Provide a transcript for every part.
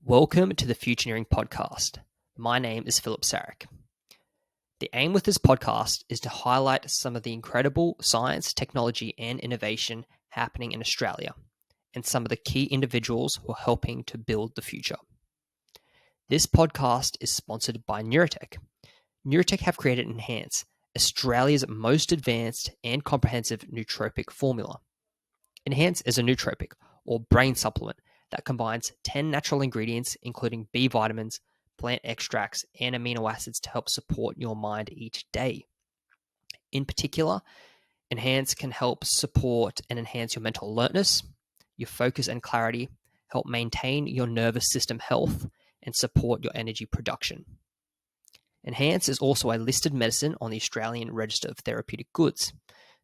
Welcome to the Futureneering Podcast. My name is Filip Saric. The aim with this podcast is to highlight some of the incredible science, technology, and innovation happening in Australia, and some of the key individuals who are helping to build the future. This podcast is sponsored by Neuratech. Neuratech have created Enhancement, Australia's most advanced and comprehensive nootropic formula. Enhancement is a nootropic, or brain supplement, that combines 10 natural ingredients, including B vitamins, plant extracts, and amino acids to help support your mind each day. In particular, Enhance can help support and enhance your mental alertness, your focus and clarity, help maintain your nervous system health, and support your energy production. Enhance is also a listed medicine on the Australian Register of Therapeutic Goods.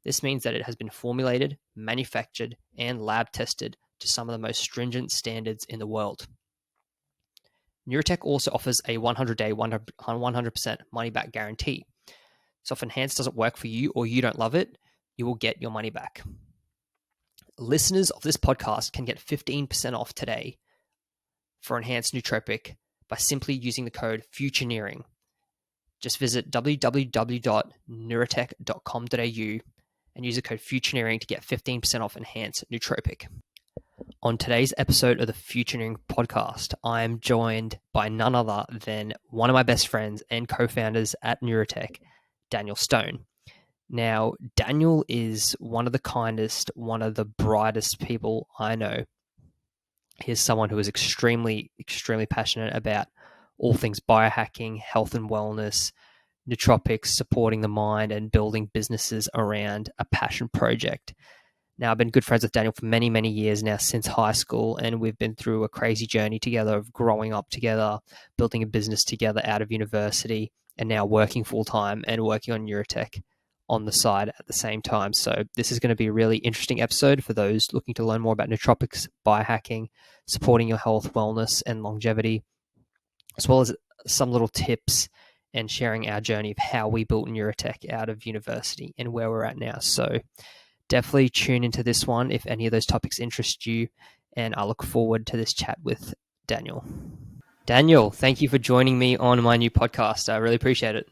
This means that it has been formulated, manufactured, and lab tested to some of the most stringent standards in the world. Neuratech also offers a 100-day, 100% money-back guarantee. So if Enhance doesn't work for you or you don't love it, you will get your money back. Listeners of this podcast can get 15% off today for Enhanced Nootropic by simply using the code Futureneering. Just visit www.neuratech.com.au and use the code Futureneering to get 15% off Enhanced Nootropic. On today's episode of the Futureneering Podcast, I am joined by none other than one of my best friends and co-founders at Neuratech, Daniel Stone. Now, Daniel is one of the kindest, one of the brightest people I know. He's someone who is extremely passionate about all things biohacking, health and wellness, nootropics, supporting the mind, and building businesses around a passion project. Now, I've been good friends with Daniel for many, many years now, since high school, and we've been through a crazy journey together of growing up together, building a business together out of university, and now working full-time and working on Neuratech on the side at the same time. So this is going to be a really interesting episode for those looking to learn more about nootropics, biohacking, supporting your health, wellness, and longevity, as well as some little tips and sharing our journey of how we built Neuratech out of university and where we're at now. So definitely tune into this one if any of those topics interest you, and I look forward to this chat with Daniel. Daniel, thank you for joining me on my new podcast. I really appreciate it.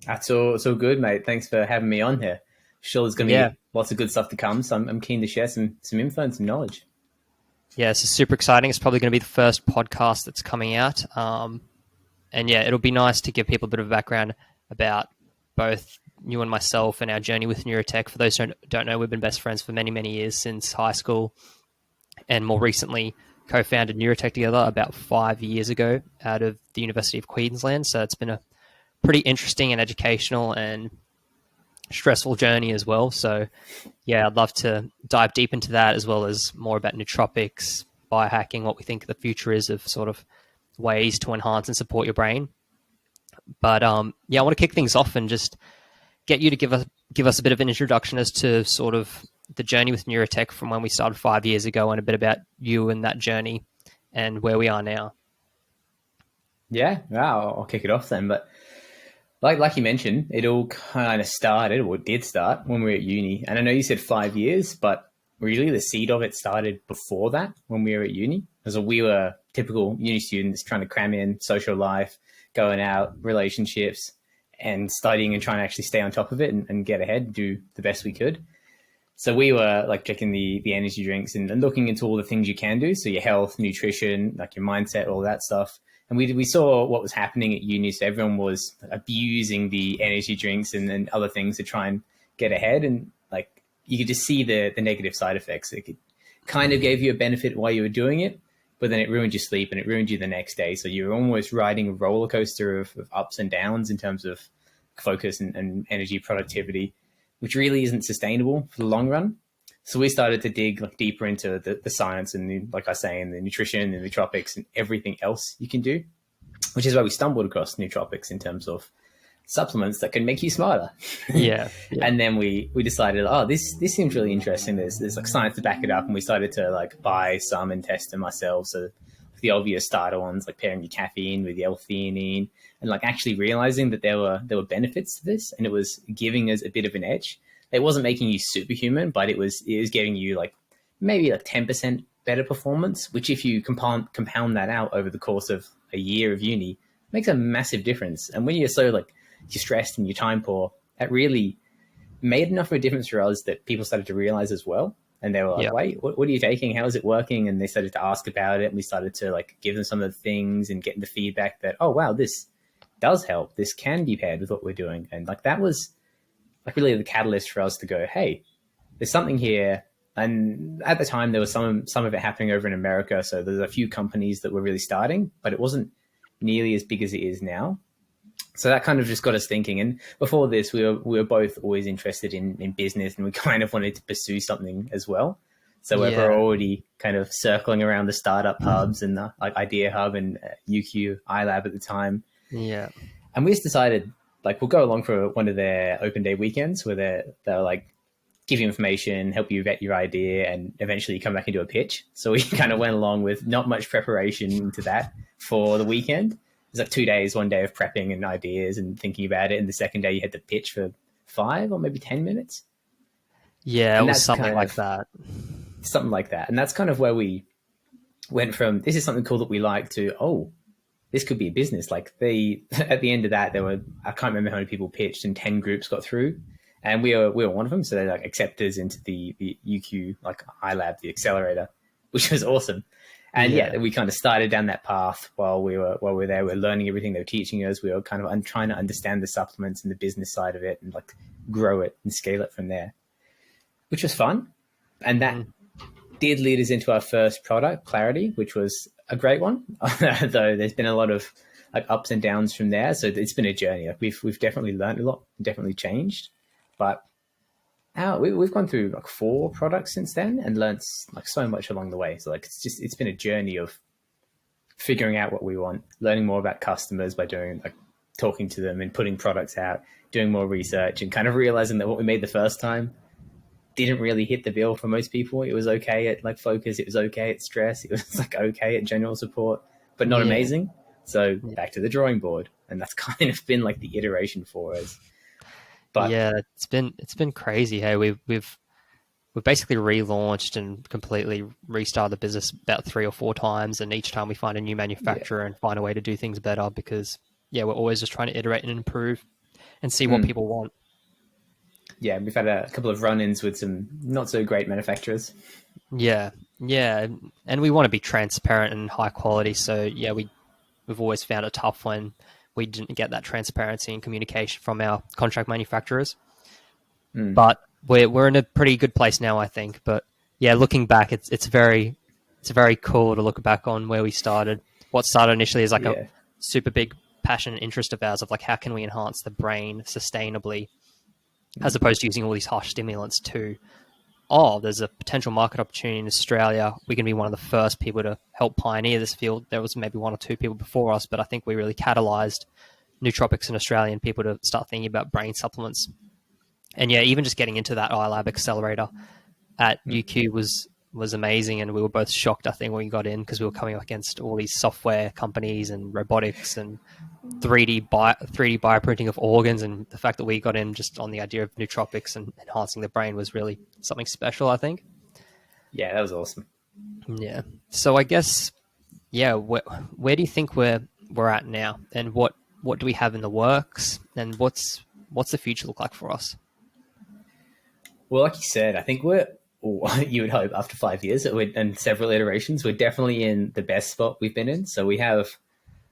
That's all good, mate. Thanks for having me on here. Sure, there's going to be lots of good stuff to come, so I'm keen to share some info and some knowledge. Yeah, this is super exciting. It's probably going to be the first podcast that's coming out. And yeah, it'll be nice to give people a bit of a background about both you and myself and our journey with Neuratech. For those who don't know, we've been best friends for many, many years since high school, and more recently co-founded Neuratech together about 5 years ago out of the University of Queensland. So it's been a pretty interesting and educational and stressful journey as well. So yeah, I'd love to dive deep into that, as well as more about nootropics, biohacking, what we think the future is of sort of ways to enhance and support your brain. But yeah, I want to kick things off and just get you to give us a bit of an introduction as to sort of the journey with Neuratech from when we started 5 years ago, and a bit about you and that journey and where we are now. Yeah, I'll kick it off then. But like you mentioned, it all kind of started, or did start, when we were at uni. And I know you said 5 years, but really the seed of it started before that, when we were at uni. Because we were typical uni students trying to cram in social life, going out, relationships, and studying and trying to actually stay on top of it and get ahead, do the best we could. So we were like checking the energy drinks and looking into all the things you can do. So your health, nutrition, like your mindset, all that stuff. And we saw what was happening at uni. So everyone was abusing the energy drinks and other things to try and get ahead. And like you could just see the negative side effects. It kind of gave you a benefit while you were doing it, but then it ruined your sleep and it ruined you the next day. So you were almost riding a roller coaster of ups and downs in terms of focus and energy productivity, which really isn't sustainable for the long run. So we started to dig like deeper into the science and like I say, and the nutrition and the nootropics and everything else you can do, which is why we stumbled across nootropics in terms of supplements that can make you smarter. Yeah. And then we decided, this seems really interesting. There's like science to back it up, and we started to like buy some and test them ourselves. So the obvious starter ones, like pairing your caffeine with your L-theanine, and like actually realizing that there were benefits to this, and it was giving us a bit of an edge. It wasn't making you superhuman, but it was giving you like maybe like 10% better performance, which if you compound that out over the course of a year of uni, makes a massive difference. And when you're so like, you're stressed and you're time poor, that really made enough of a difference for us that people started to realize as well. And they were like, wait, what are you taking? How is it working? And they started to ask about it. And we started to like give them some of the things and get the feedback that, oh, wow, this does help. This can be paired with what we're doing. And like, that was like really the catalyst for us to go, hey, there's something here. And at the time there was some of it happening over in America. So there's a few companies that were really starting, but it wasn't nearly as big as it is now. So that kind of just got us thinking. And before this, we were both always interested in business, and we kind of wanted to pursue something as well. So we're already kind of circling around the startup hubs and the like Idea Hub and UQ iLab at the time. Yeah. And we just decided like we'll go along for one of their open day weekends where they're like give you information, help you vet your idea, and eventually come back and do a pitch. So we kind of went along with not much preparation into that for the weekend. It's like 2 days, 1 day of prepping and ideas and thinking about it. And the second day you had to pitch for 5 or maybe 10 minutes. Yeah, it was something like that. Something like that. And that's kind of where we went from, this is something cool that we like, to, oh, this could be a business. Like at the end of that, there were, I can't remember how many people pitched, and 10 groups got through. And we were one of them. So they like accepted us into the UQ, like iLab, the accelerator, which was awesome. And yeah, we kind of started down that path while we were there. We were learning everything they were teaching us. We were kind of trying to understand the supplements and the business side of it, and like grow it and scale it from there, which was fun. And that did lead us into our first product, Clarity, which was a great one. Though there's been a lot of like ups and downs from there. So it's been a journey. Like we've definitely learned a lot, definitely changed, but we've gone through like 4 products since then and learned like so much along the way. So like it's been a journey of figuring out what we want, learning more about customers by doing like talking to them and putting products out, doing more research, and kind of realizing that what we made the first time didn't really hit the bill for most people. It was okay at like focus, it was okay at stress, it was like okay at general support, but not amazing. So back to the drawing board, and that's kind of been like the iteration for us. But yeah, it's been crazy. Hey, we've basically relaunched and completely restarted the business about 3 or 4 times, and each time we find a new manufacturer and find a way to do things better, because we're always just trying to iterate and improve and see what people want. Yeah, we've had a couple of run-ins with some not so great manufacturers. Yeah, and we want to be transparent and high quality. So we've always found it tough when we didn't get that transparency and communication from our contract manufacturers. But we're in a pretty good place now, I think. But yeah, looking back, it's very cool to look back on where we started. What started initially as like a super big passion and interest of ours of like, how can we enhance the brain sustainably, as opposed to using all these harsh stimulants, to, there's a potential market opportunity in Australia. We can be one of the first people to help pioneer this field. There was maybe 1 or 2 people before us, but I think we really catalyzed nootropics in Australia and people to start thinking about brain supplements. And even just getting into that iLab accelerator at UQ was amazing. And we were both shocked, I think, when we got in, because we were coming up against all these software companies and robotics and 3D bioprinting of organs, and the fact that we got in just on the idea of nootropics and enhancing the brain was really something special, I think. Yeah, that was awesome. Yeah. So I guess, where do you think we're at now, and what do we have in the works, and what's the future look like for us? Well, like you said, I think you would hope after 5 years and several iterations, we're definitely in the best spot we've been in. So we have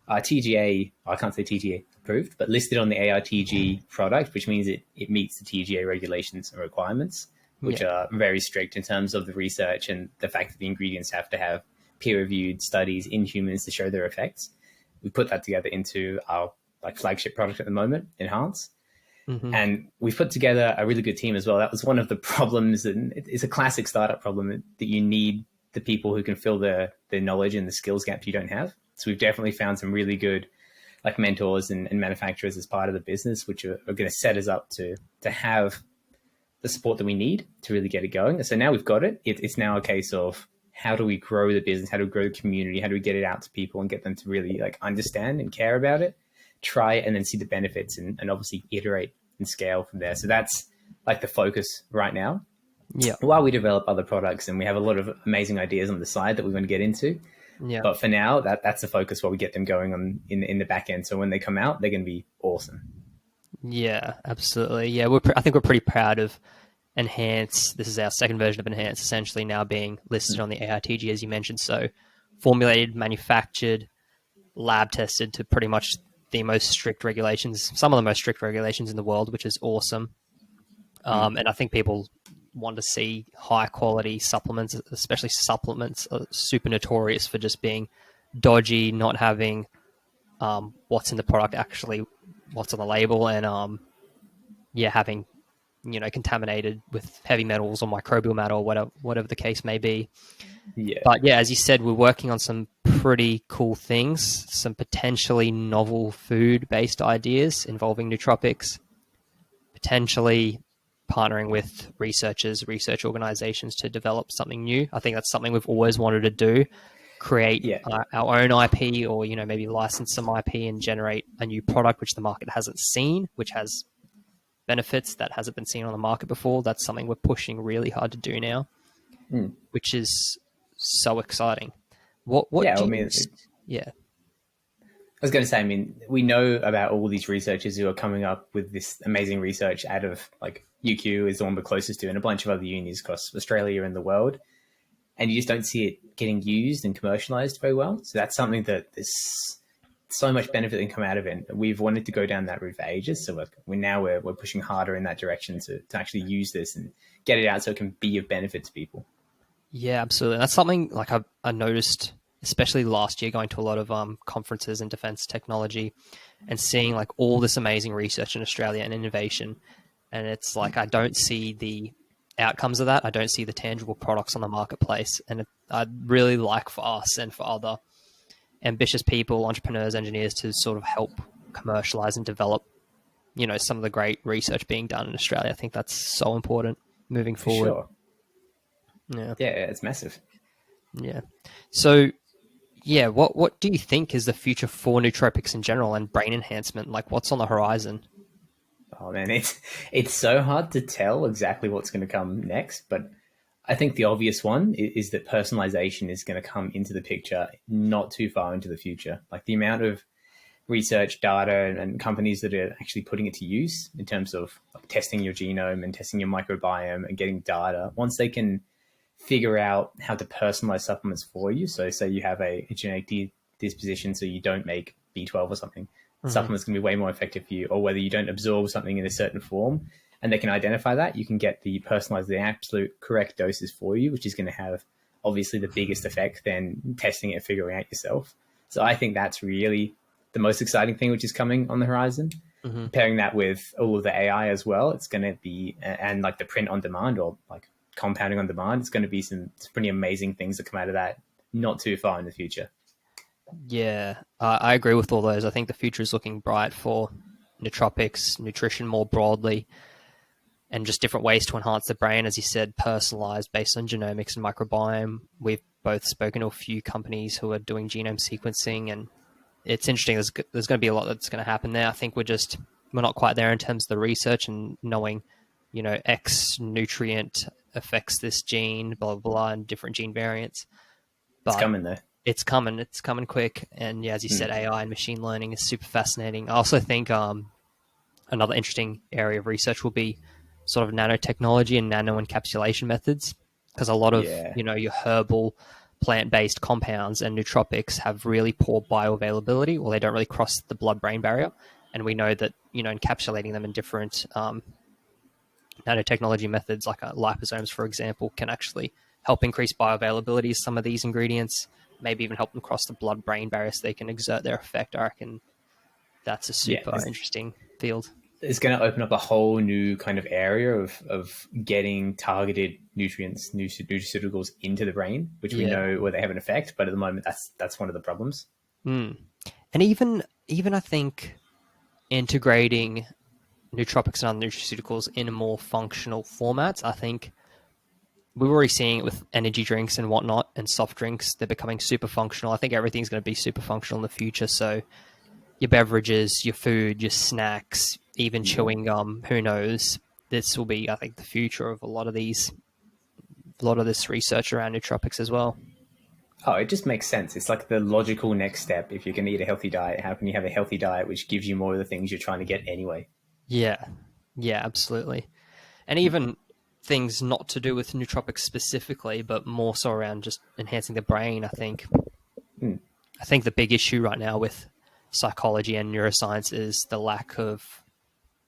our TGA, I can't say TGA approved, but listed on the ARTG product, which means it meets the TGA regulations and requirements, which are very strict in terms of the research and the fact that the ingredients have to have peer-reviewed studies in humans to show their effects. We put that together into our like flagship product at the moment, Enhance. And we've put together a really good team as well. That was one of the problems, and it's a classic startup problem, that you need the people who can fill the knowledge and the skills gap you don't have. So we've definitely found some really good like mentors and manufacturers as part of the business, which are going to set us up to have the support that we need to really get it going. So now we've got it. It's now a case of, how do we grow the business? How do we grow the community? How do we get it out to people and get them to really like understand and care about it, try it, and then see the benefits, and obviously iterate and scale from there. So that's like the focus right now. Yeah. while we develop other products, and we have a lot of amazing ideas on the side that we want to get into. Yeah. But for now, that's the focus while we get them going on in the back end. So when they come out, they're going to be awesome. Yeah, absolutely. Yeah, I think we're pretty proud of Enhance. This is our second version of Enhance, essentially now being listed on the AITG, as you mentioned. So formulated, manufactured, lab tested to pretty much the most strict regulations, some of the most strict regulations in the world, which is awesome. And I think people want to see high quality supplements, especially supplements are super notorious for just being dodgy, not having what's in the product actually what's on the label, and having contaminated with heavy metals or microbial matter or whatever the case may be. Yeah. But yeah, as you said, we're working on some pretty cool things, some potentially novel food-based ideas involving nootropics, potentially partnering with research organizations to develop something new. I think that's something we've always wanted to do, create our own IP, or maybe license some IP and generate a new product which the market hasn't seen, which has benefits that hasn't been seen on the market before. That's something we're pushing really hard to do now, which is so exciting. What yeah, do I mean, yeah. I was going to say, I mean, we know about all these researchers who are coming up with this amazing research out of, like, UQ is the one we're closest to, and a bunch of other unis across Australia and the world. And you just don't see it getting used and commercialized very well. So that's something that there's so much benefit that can come out of it. We've wanted to go down that route for ages. So we're pushing harder in that direction to actually use this and get it out so it can be of benefit to people. Yeah, absolutely. That's something like I noticed, especially last year, going to a lot of conferences in defense technology and seeing like all this amazing research in Australia and innovation. And it's like, I don't see the outcomes of that. I don't see the tangible products on the marketplace. And I'd really like for us and for other ambitious people, entrepreneurs, engineers to sort of help commercialize and develop, some of the great research being done in Australia. I think that's so important moving forward. Sure. Yeah. Yeah, it's massive. Yeah. So, yeah, what do you think is the future for nootropics in general and brain enhancement? Like, what's on the horizon? Oh man, it's so hard to tell exactly what's going to come next, but I think the obvious one is that personalization is going to come into the picture not too far into the future. Like the amount of research data and companies that are actually putting it to use in terms of testing your genome and testing your microbiome and getting data, once they can figure out how to personalize supplements for you. So say you have a genetic disposition, so you don't make B12 or something, supplements can be way more effective for you, or whether you don't absorb something in a certain form, and they can identify that, you can get the absolute correct doses for you, which is going to have obviously the biggest effect than testing it, figuring out yourself. So I think that's really the most exciting thing which is coming on the horizon. Pairing that with all of the AI as well, it's going to be, and like the print on demand or like compounding on demand, it's going to be some pretty amazing things that come out of that not too far in the future. Yeah, I agree with all those. I think the future is looking bright for nootropics, nutrition more broadly, and just different ways to enhance the brain, as you said, personalized based on genomics and microbiome. We've both spoken to a few companies who are doing genome sequencing, and it's interesting. There's going to be a lot that's going to happen there. I think we're not quite there in terms of the research and knowing, X nutrient affects this gene, blah, blah, blah, and different gene variants. But it's coming though. It's coming quick. And yeah, as you said, AI and machine learning is super fascinating. I also think another interesting area of research will be sort of nanotechnology and nano encapsulation methods, because a lot of, your herbal plant-based compounds and nootropics have really poor bioavailability, or they don't really cross the blood-brain barrier. And we know that, encapsulating them in different nanotechnology methods, like liposomes, for example, can actually help increase bioavailability of some of these ingredients, maybe even help them cross the blood-brain barrier so they can exert their effect. I reckon that's a super interesting field. It's going to open up a whole new kind of area of getting targeted nutrients, nutraceuticals into the brain, which we know where they have an effect. But at the moment, that's one of the problems. And even I think integrating nootropics and other nutraceuticals in a more functional formats, I think we're already seeing it with energy drinks and whatnot and soft drinks. They're becoming super functional. I think everything's going to be super functional in the future. So your beverages, your food, your snacks, even chewing gum, who knows? This will be, I think, the future of a lot of these a lot of this research around nootropics as well. Oh, it just makes sense. It's like the logical next step. If you're going to eat a healthy diet, how can you have a healthy diet which gives you more of the things you're trying to get anyway? Yeah, absolutely. And even things not to do with nootropics specifically, but more so around just enhancing the brain, I think. I think the big issue right now with psychology and neuroscience is the lack of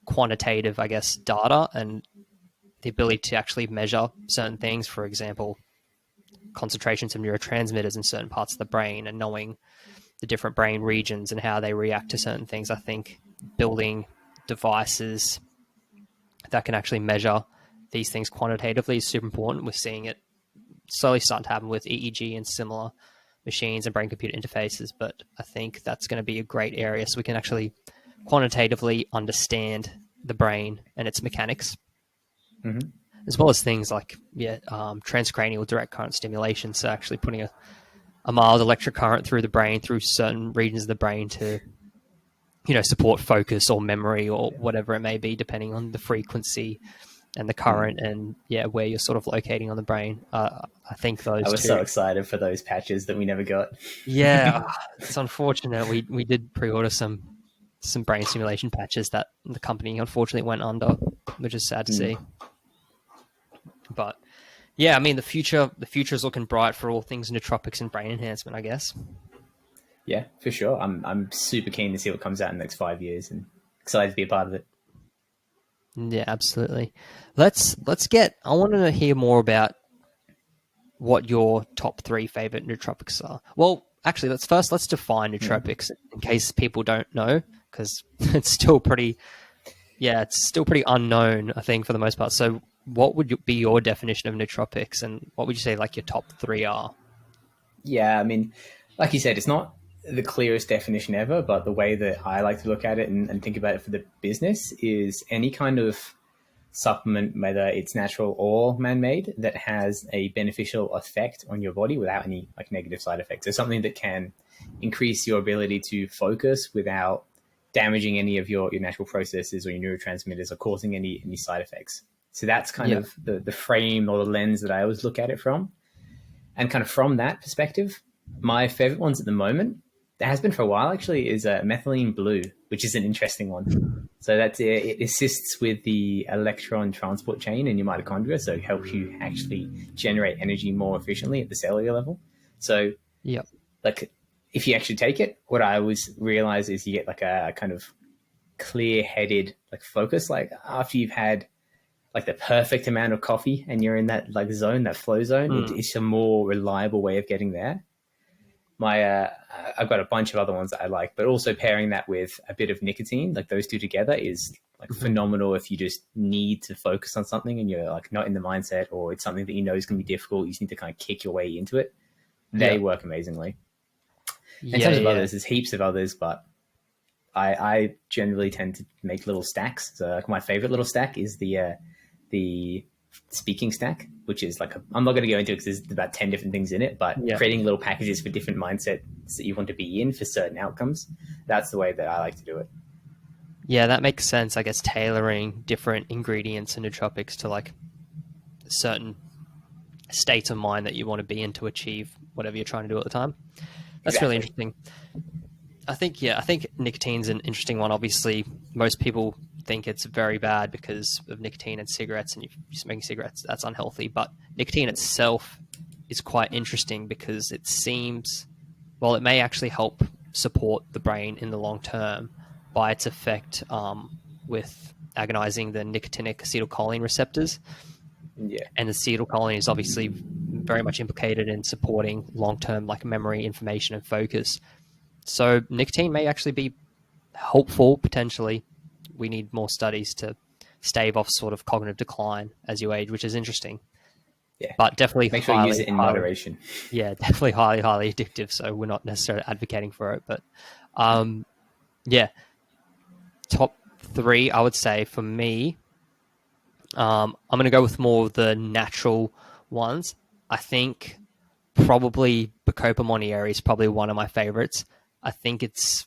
quantitative, I guess, data and the ability to actually measure certain things. For example, concentrations of neurotransmitters in certain parts of the brain and knowing the different brain regions and how they react to certain things. I think building devices that can actually measure these things quantitatively is super important. We're seeing it slowly starting to happen with EEG and similar machines and brain-computer interfaces, but I think that's going to be a great area so we can actually quantitatively understand the brain and its mechanics, as well as things like transcranial direct current stimulation, so actually putting a mild electric current through the brain, through certain regions of the brain to support focus or memory or whatever it may be, depending on the frequency and the current and where you're sort of locating on the brain. I think those I was two. so excited for those patches that we never got. Yeah, it's unfortunate. We did pre-order some brain stimulation patches that the company unfortunately went under, which is sad to see. But yeah, I mean the future is looking bright for all things nootropics and brain enhancement, I guess. Yeah, for sure. I'm super keen to see what comes out in the next 5 years and excited to be a part of it. Yeah, absolutely. Let's get. I want to hear more about what your top 3 favorite nootropics are. Well, actually, let's define nootropics in case people don't know, because it's still pretty unknown, I think, for the most part. So, what would be your definition of nootropics, and what would you say like your top 3 are? Yeah, I mean, like you said, it's not the clearest definition ever, but the way that I like to look at it and think about it for the business is any kind of supplement, whether it's natural or man-made, that has a beneficial effect on your body without any like negative side effects. So something that can increase your ability to focus without damaging any of your natural processes or your neurotransmitters or causing any side effects. So that's kind of the frame or the lens that I always look at it from. And kind of from that perspective, my favorite ones at the moment, that has been for a while actually, is methylene blue, which is an interesting one. So that's it assists with the electron transport chain in your mitochondria, so it helps you actually generate energy more efficiently at the cellular level. So like if you actually take it, what I always realize is you get like a kind of clear-headed like focus, like after you've had like the perfect amount of coffee and you're in that like zone, that flow zone. It's a more reliable way of getting there. I've got a bunch of other ones that I like, but also pairing that with a bit of nicotine, like those two together is like phenomenal if you just need to focus on something and you're like not in the mindset, or it's something that you know is going to be difficult. You just need to kind of kick your way into it. They work amazingly. In terms of others, there's heaps of others, but I generally tend to make little stacks. So like my favorite little stack is the speaking stack, which is like I'm not going to go into it because there's about 10 different things in it, but creating little packages for different mindsets that you want to be in for certain outcomes. That's the way that I like to do it. Yeah, that makes sense. I guess tailoring different ingredients and nootropics to like certain states of mind that you want to be in to achieve whatever you're trying to do at the time. That's really interesting. I think nicotine's an interesting one. Obviously, most people think it's very bad because of nicotine and cigarettes, and you're smoking cigarettes, that's unhealthy. But nicotine itself is quite interesting because it seems, well, it may actually help support the brain in the long term by its effect with agonizing the nicotinic acetylcholine receptors. Yeah. And acetylcholine is obviously very much implicated in supporting long-term like memory, information, and focus. So nicotine may actually be helpful potentially. We need more studies to stave off sort of cognitive decline as you age, which is interesting. Yeah. But definitely make sure you use it in moderation. Yeah, definitely highly addictive. So we're not necessarily advocating for it. But top 3, I would say for me, I'm going to go with more of the natural ones. I think probably Bacopa monnieri is probably one of my favorites. I think it's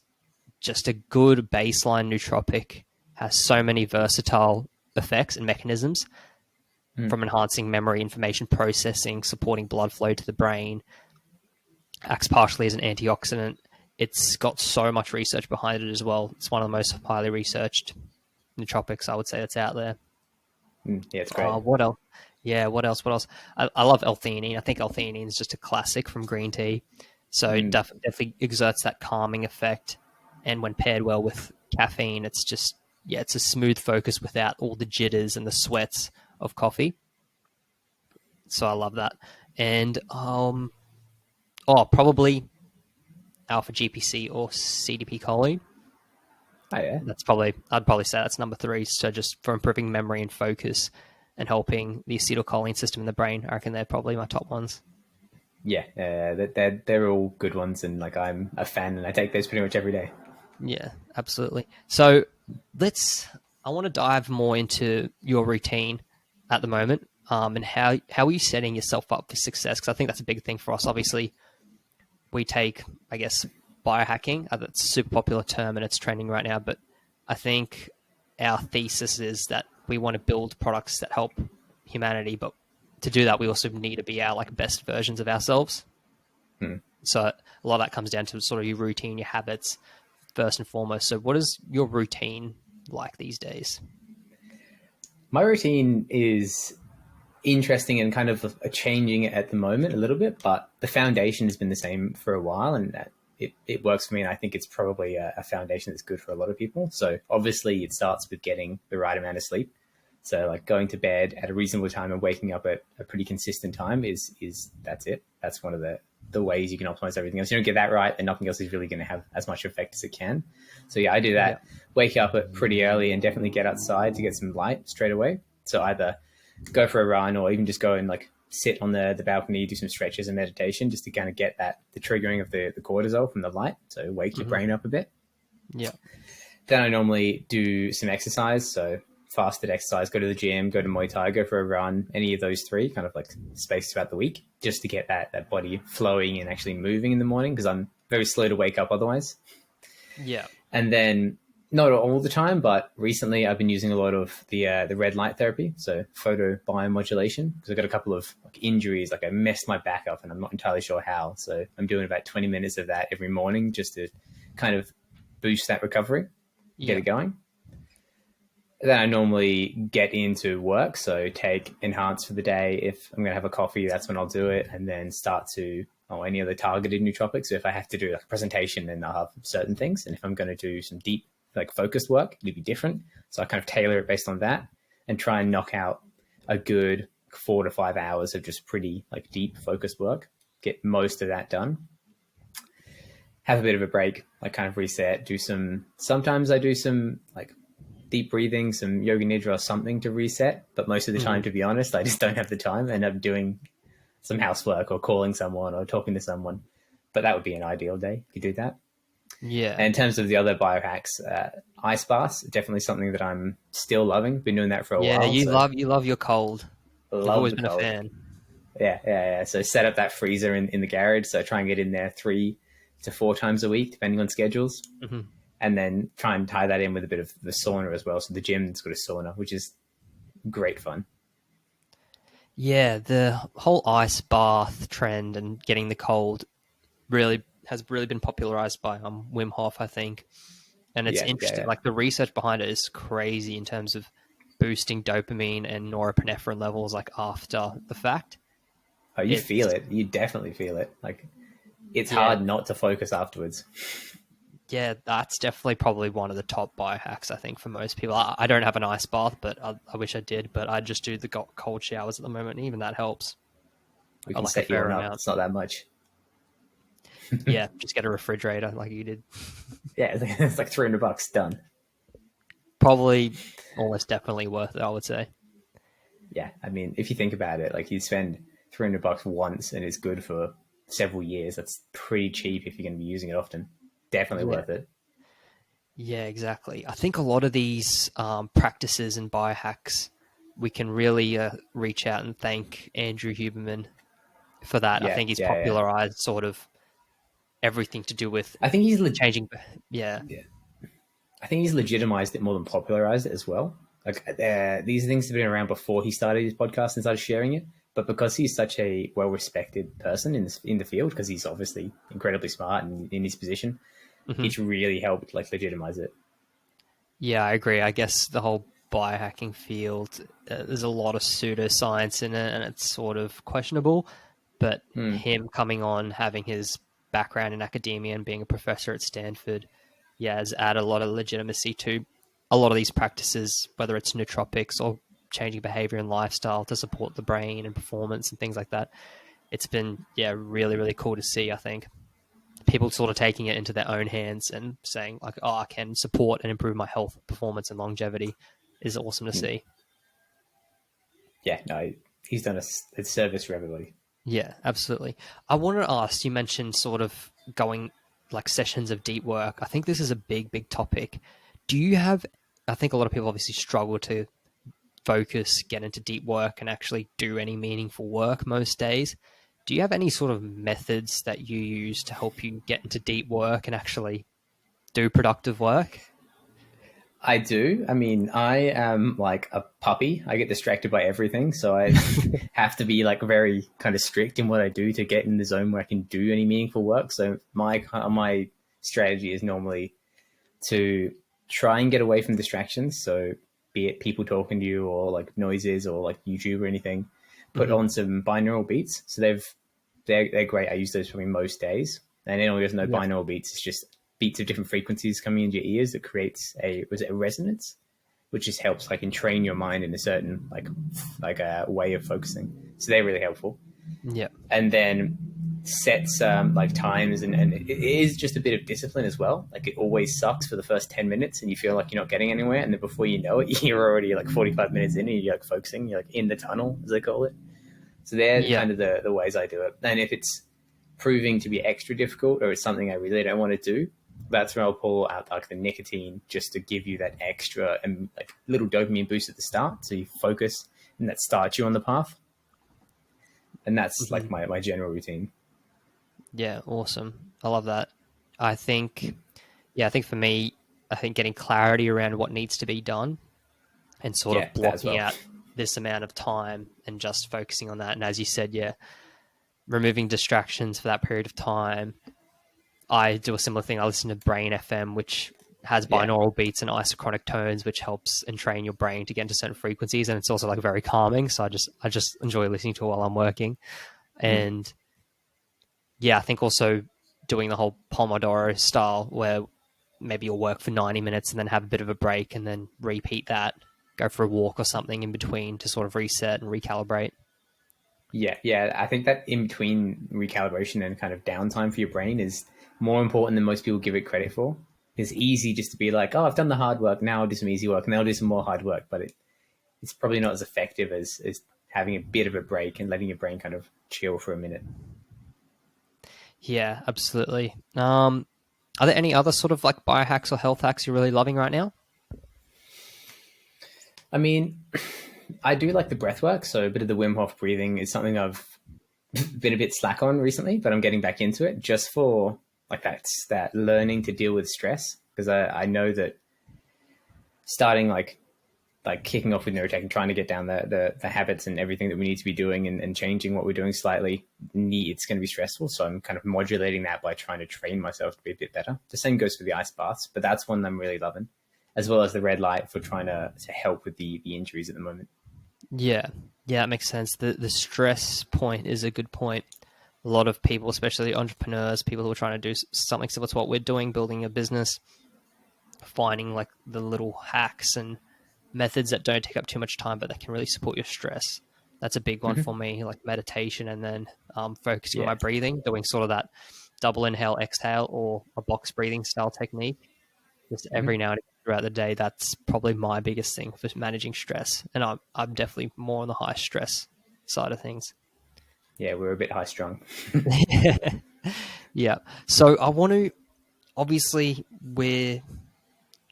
just a good baseline nootropic, has so many versatile effects and mechanisms from enhancing memory, information processing, supporting blood flow to the brain, acts partially as an antioxidant. It's got so much research behind it as well. It's one of the most highly researched nootropics, I would say, that's out there. Yeah, it's great. What else? Yeah, what else? I love L-theanine. I think L-theanine is just a classic from green tea. So it definitely exerts that calming effect. And when paired well with caffeine, it's just, it's a smooth focus without all the jitters and the sweats of coffee. So I love that. And probably alpha GPC or CDP choline. Oh yeah, I'd probably say that's number 3. So just for improving memory and focus and helping the acetylcholine system in the brain, I reckon they're probably my top ones. Yeah, they're all good ones, and like I'm a fan, and I take those pretty much every day. Yeah, absolutely. So I want to dive more into your routine at the moment, and how are you setting yourself up for success? Because I think that's a big thing for us. Obviously, we take, I guess, biohacking. That's a super popular term and it's trending right now. But I think our thesis is that we want to build products that help humanity, but to do that, we also need to be our best versions of ourselves. So a lot of that comes down to sort of your routine, your habits, first and foremost. So what is your routine like these days? My routine is interesting and kind of changing at the moment a little bit, but the foundation has been the same for a while, and it works for me. And I think it's probably a foundation that's good for a lot of people. So obviously it starts with getting the right amount of sleep. So like going to bed at a reasonable time and waking up at a pretty consistent time is that's it. That's one of the ways you can optimize everything else. You don't get that right, and nothing else is really going to have as much effect as it can. So yeah, I do that. Yeah. Wake up at pretty early and definitely get outside to get some light straight away. So either go for a run or even just go and like sit on the balcony, do some stretches and meditation just to kind of get the triggering of the cortisol from the light. So wake your brain up a bit. Yeah. Then I normally do some exercise. So fasted exercise, go to the gym, go to Muay Thai, go for a run, any of those 3 kind of like spaced throughout the week just to get that body flowing and actually moving in the morning, because I'm very slow to wake up otherwise. Yeah. And then not all the time, but recently I've been using a lot of the red light therapy, so photobiomodulation, because I've got a couple of injuries. Like I messed my back up and I'm not entirely sure how. So I'm doing about 20 minutes of that every morning just to kind of boost that recovery, get it going. Then I normally get into work, so take Enhance for the day. If I'm going to have a coffee, that's when I'll do it, and then start to any other targeted nootropics. So if I have to do a presentation, then I'll have certain things, and if I'm going to do some deep focused work, it'll be different. So I kind of tailor it based on that and try and knock out a good 4 to 5 hours of just pretty deep focused work, get most of that done, have a bit of a break, kind of reset, sometimes I do some deep breathing, some yoga nidra or something to reset. But most of the time, to be honest, I just don't have the time. I end up doing some housework or calling someone or talking to someone. But that would be an ideal day if you do that. Yeah. And in terms of the other biohacks, ice baths, definitely something that I'm still loving. Been doing that for a while. Yeah, you love your cold. I've always been a fan. Yeah. So set up that freezer in the garage. So try and get in there 3 to 4 times a week, depending on schedules. Mm-hmm. And then try and tie that in with a bit of the sauna as well. So the gym's got a sauna, which is great fun. Yeah, the whole ice bath trend and getting the cold has really been popularized by Wim Hof, I think. And it's interesting. Yeah. The research behind it is crazy in terms of boosting dopamine and norepinephrine levels after the fact. Oh, you feel it. You definitely feel it. It's hard not to focus afterwards. Yeah, that's definitely probably one of the top biohacks, I think, for most people. I don't have an ice bath, but I wish I did. But I just do the cold showers at the moment, and even that helps. We can set you one up. It's not that much. Yeah, just get a refrigerator like you did. Yeah, it's like $300 done. Probably almost definitely worth it, I would say. Yeah, I mean, if you think about it, you spend $300 once and it's good for several years. That's pretty cheap if you're going to be using it often. Definitely worth it. Yeah, exactly. I think a lot of these practices and biohacks, we can really reach out and thank Andrew Huberman for that. I think he's popularized sort of everything to do with. I think he's changing. Yeah. I think he's legitimized it more than popularized it as well. Like these things have been around before he started his podcast and started sharing it. But because he's such a well-respected person in the field, because he's obviously incredibly smart and in his position, it's really helped like legitimize it. Yeah, I agree. I guess the whole biohacking field, there's a lot of pseudoscience in it, and it's sort of questionable. But him coming on, having his background in academia and being a professor at Stanford, has added a lot of legitimacy to a lot of these practices, whether it's nootropics or changing behavior and lifestyle to support the brain and performance and things like that. It's been, really, really cool to see, I think. People sort of taking it into their own hands and saying, like, I can support and improve my health, performance, and longevity is awesome to see. Yeah, no, he's done a service for everybody. Yeah, absolutely. I wanted to ask, you mentioned sort of going like sessions of deep work. I think this is a big, big topic. Do you have, I think a lot of people obviously struggle to focus, get into deep work and actually do any meaningful work most days. Do you have any sort of methods that you use to help you get into deep work and actually do productive work? I do. I mean, I am like a puppy. I get distracted by everything. So I have to be like very kind of strict in what I do to get in the zone where I can do any meaningful work. So my strategy is normally to try and get away from distractions. So be it people talking to you or like noises or like YouTube or anything, put on some binaural beats. So they're great. I use those probably most days. And anyone who doesn't know binaural beats, it's just beats of different frequencies coming into your ears that creates a resonance, which just helps like entrain your mind in a certain like a way of focusing. So they're really helpful. Yeah. And then sets like times and it is just a bit of discipline as well. Like it always sucks for the first 10 minutes and you feel like you're not getting anywhere. And then before you know it, you're already like 45 minutes in and you're like focusing, you're like in the tunnel, as they call it. So they're kind of the ways I do it. And if it's proving to be extra difficult or it's something I really don't want to do, that's when I'll pull out like the nicotine just to give you that extra and like little dopamine boost at the start. So you focus and that starts you on the path. And that's like my general routine. Yeah, awesome. I love that. I think for me, I think getting clarity around what needs to be done and sort of blocking out this amount of time and just focusing on that. And as you said, removing distractions for that period of time. I do a similar thing. I listen to Brain FM, which has binaural beats and isochronic tones, which helps entrain your brain to get into certain frequencies. And it's also like very calming. So I just enjoy listening to it while I'm working. And I think also doing the whole Pomodoro style where maybe you'll work for 90 minutes and then have a bit of a break and then repeat that, go for a walk or something in between to sort of reset and recalibrate. Yeah. I think that in between recalibration and kind of downtime for your brain is more important than most people give it credit for. It's easy just to be like, oh, I've done the hard work. Now I'll do some easy work and then I'll do some more hard work. But it's probably not as effective as having a bit of a break and letting your brain kind of chill for a minute. Yeah, absolutely. Are there any other sort of like biohacks or health hacks you're really loving right now? I mean, I do like the breath work. So a bit of the Wim Hof breathing is something I've been a bit slack on recently, but I'm getting back into it just for like that learning to deal with stress. Because I know that starting like kicking off with Neuratech and trying to get down the habits and everything that we need to be doing and changing what we're doing slightly, it's going to be stressful. So I'm kind of modulating that by trying to train myself to be a bit better. The same goes for the ice baths, but that's one I'm really loving, as well as the red light for trying to help with the injuries at the moment. Yeah, it makes sense. The stress point is a good point. A lot of people, especially entrepreneurs, people who are trying to do something similar to what we're doing, building a business, finding like the little hacks and methods that don't take up too much time, but that can really support your stress. That's a big one for me, like meditation and then focusing on my breathing, doing sort of that double inhale, exhale or a box breathing style technique. Just every now and again throughout the day, that's probably my biggest thing for managing stress. And I'm definitely more on the high stress side of things. Yeah, we're a bit high strung. Yeah. So I want to, obviously we're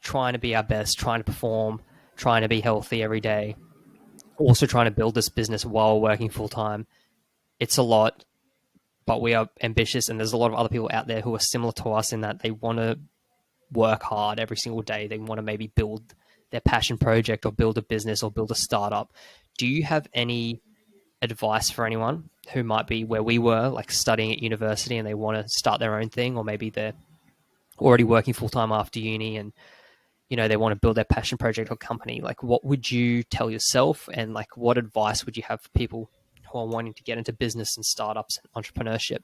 trying to be our best, trying to perform, trying to be healthy every day, also trying to build this business while working full time. It's a lot, but we are ambitious and there's a lot of other people out there who are similar to us in that they want to work hard every single day. They want to maybe build their passion project or build a business or build a startup. Do you have any advice for anyone who might be where we were, like studying at university and they want to start their own thing, or maybe they're already working full-time after uni and they want to build their passion project or company? Like, what would you tell yourself, and like what advice would you have for people who are wanting to get into business and startups and entrepreneurship?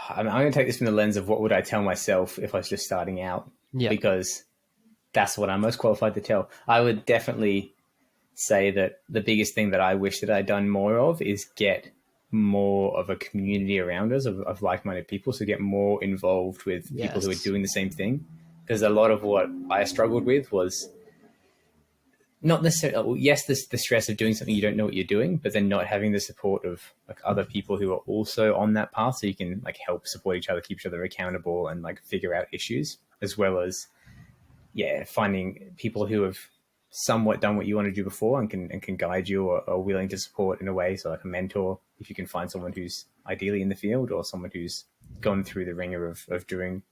I'm going to take this from the lens of what would I tell myself if I was just starting out, because that's what I'm most qualified to tell. I would definitely say that the biggest thing that I wish that I'd done more of is get more of a community around us of like-minded people. So get more involved with people who are doing the same thing. Because a lot of what I struggled with was not necessarily, yes, the stress of doing something you don't know what you're doing, but then not having the support of like other people who are also on that path, so you can like help support each other, keep each other accountable, and like figure out issues, as well as finding people who have somewhat done what you want to do before and can guide you, or are willing to support in a way. So like a mentor, if you can find someone who's ideally in the field, or someone who's gone through the ringer of doing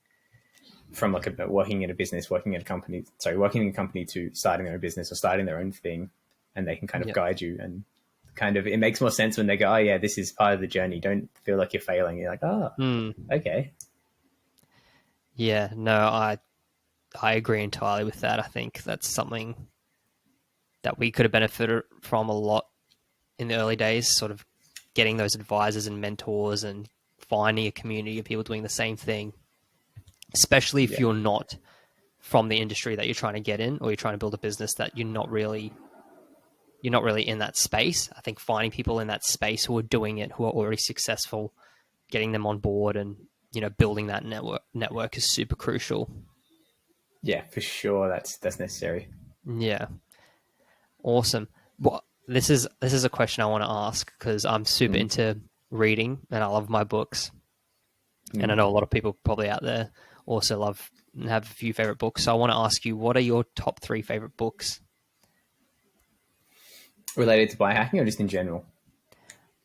from like working in a business, working in a company to starting their own business or starting their own thing, and they can kind of guide you, and kind of, it makes more sense when they go, oh yeah, this is part of the journey. Don't feel like you're failing. You're like, okay. Yeah, no, I agree entirely with that. I think that's something that we could have benefited from a lot in the early days, sort of getting those advisors and mentors and finding a community of people doing the same thing, especially if you're not from the industry that you're trying to get in, or you're trying to build a business that you're not really in that space. I think finding people in that space who are doing it, who are already successful, getting them on board and, building that network is super crucial. Yeah, for sure. That's necessary. Yeah. Awesome. Well, this is a question I want to ask, because I'm super into reading and I love my books. And I know a lot of people probably out there also have a few favorite books. So I want to ask you, what are your top 3 favorite books? Related to biohacking or just in general?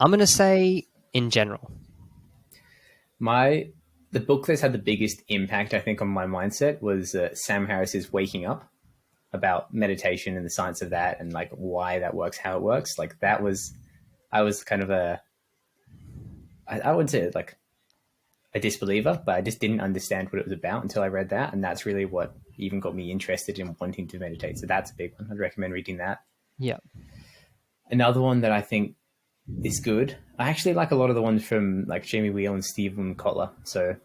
I'm going to say in general. The book that's had the biggest impact, I think, on my mindset was Sam Harris's Waking Up, about meditation and the science of that, and like why that works, how it works. Like I was kind of I wouldn't say like a disbeliever, but I just didn't understand what it was about until I read that. And that's really what even got me interested in wanting to meditate. So that's a big one. I'd recommend reading that. Yeah. Another one that I think is good, I actually like a lot of the ones from like Jamie Wheal and Stephen Kotler. So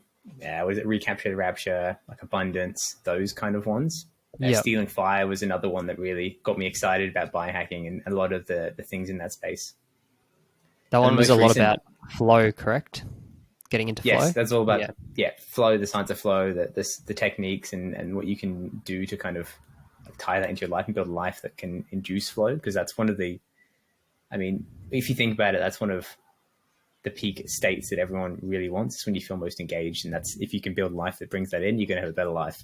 was it Recapture the Rapture, like Abundance, those kind of ones. Stealing Fire was another one that really got me excited about biohacking and a lot of the things in that space. That one was a lot about flow, correct? Getting into flow? Yes, that's all about flow, the science of flow, the techniques and what you can do to kind of tie that into your life and build a life that can induce flow. Because that's one of the, if you think about it, that's one of the peak states that everyone really wants. It's when you feel most engaged. And that's, if you can build a life that brings that in, you're going to have a better life.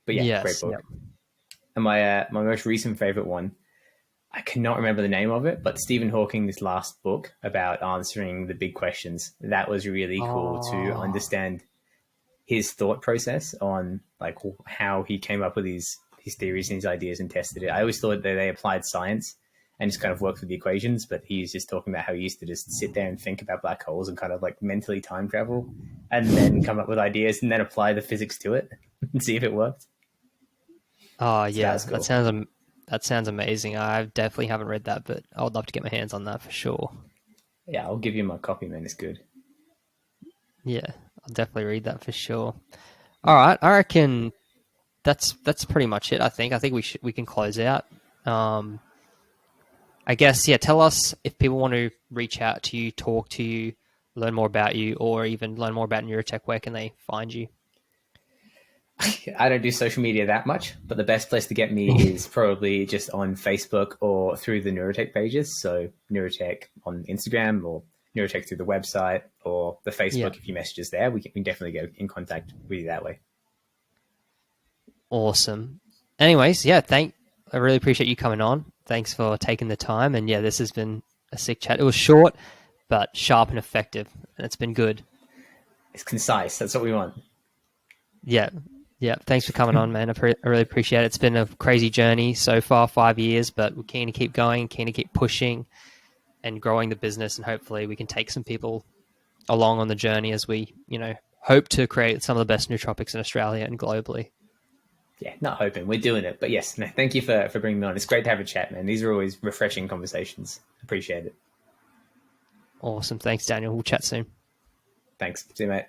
But great book. Yep. And my most recent favorite one, I cannot remember the name of it, but Stephen Hawking's last book about answering the big questions. That was really cool to understand his thought process on like how he came up with his theories and his ideas and tested it. I always thought that they applied science and just kind of worked with the equations, but he's just talking about how he used to just sit there and think about black holes and kind of like mentally time travel and then come up with ideas and then apply the physics to it and see if it worked. Oh, yeah, cool. That sounds amazing. I definitely haven't read that, but I would love to get my hands on that for sure. Yeah, I'll give you my copy, man. It's good. Yeah, I'll definitely read that for sure. All right, I reckon that's pretty much it. I think we can close out. I guess, tell us if people want to reach out to you, talk to you, learn more about you, or even learn more about Neuratech. Where can they find you? I don't do social media that much, but the best place to get me is probably just on Facebook or through the Neuratech pages. So Neuratech on Instagram, or Neuratech through the website, or the Facebook. If you message us there, we can definitely get in contact with you that way. Awesome. Anyways, I really appreciate you coming on. Thanks for taking the time. And this has been a sick chat. It was short, but sharp and effective. And it's been good. It's concise. That's what we want. Yeah. Yeah, thanks for coming on, man. I really appreciate it. It's been a crazy journey so far, 5 years, but we're keen to keep going, keen to keep pushing and growing the business, and hopefully we can take some people along on the journey as we, hope to create some of the best nootropics in Australia and globally. Yeah, not hoping, we're doing it. But yes, no, thank you for bringing me on. It's great to have a chat, man. These are always refreshing conversations. Appreciate it. Awesome. Thanks, Daniel. We'll chat soon. Thanks. See you, mate.